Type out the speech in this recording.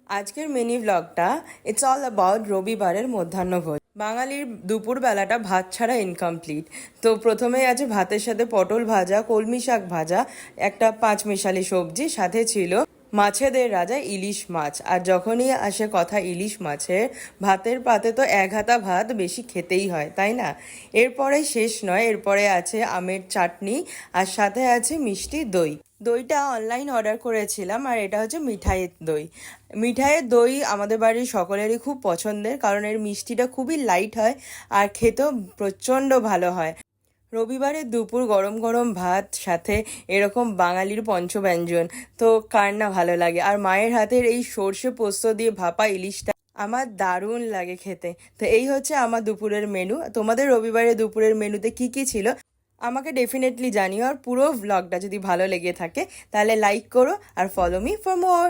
আজকের মিনি ব্লগটা it's all about রবিবারের মধ্যাহ্নভোজ। বাঙালির দুপুরবেলাটা ভাত ছাড়া ইনকমপ্লিট। তো প্রথমেই আছে ভাতের সাথে পটল ভাজা, কলমি শাক ভাজা, একটা পাঁচমিশালি সবজি, সাথে ছিল মাছেদের রাজা ইলিশ মাছ। আর যখনই আসে কথা ইলিশ মাছের, ভাতের পাতে তো এক হাতা ভাত বেশি খেতেই হয়, তাই না? এরপরে শেষ নয়, এরপরে আছে আমের চাটনি, আর সাথে আছে মিষ্টি দই। দইটা অনলাইন অর্ডার করেছিলাম, আর এটা হচ্ছে মিঠাইয়ের দই। মিঠাইয়ের দই আমাদের বাড়ির সকলেরই খুব পছন্দের, কারণ এর মিষ্টিটা খুবই লাইট হয় আর খেতেও প্রচণ্ড ভালো হয়। রবিবারের দুপুর গরম গরম ভাত সাথে এরকম বাঙালির পঞ্চব্যঞ্জন, তো কার না ভালো লাগে। আর মায়ের হাতের এই সর্ষে পোস্ত দিয়ে ভাপা ইলিশটা আমার দারুণ লাগে খেতে। তো এই হচ্ছে আমার দুপুরের মেনু। তোমাদের রবিবারের দুপুরের মেনুতে কি কি ছিল আমাকে ডেফিনেটলি জানিও। আর পুরো ভ্লগটা যদি ভালো লেগে থাকে তাহলে লাইক করো আর ফলো মি ফর মোর।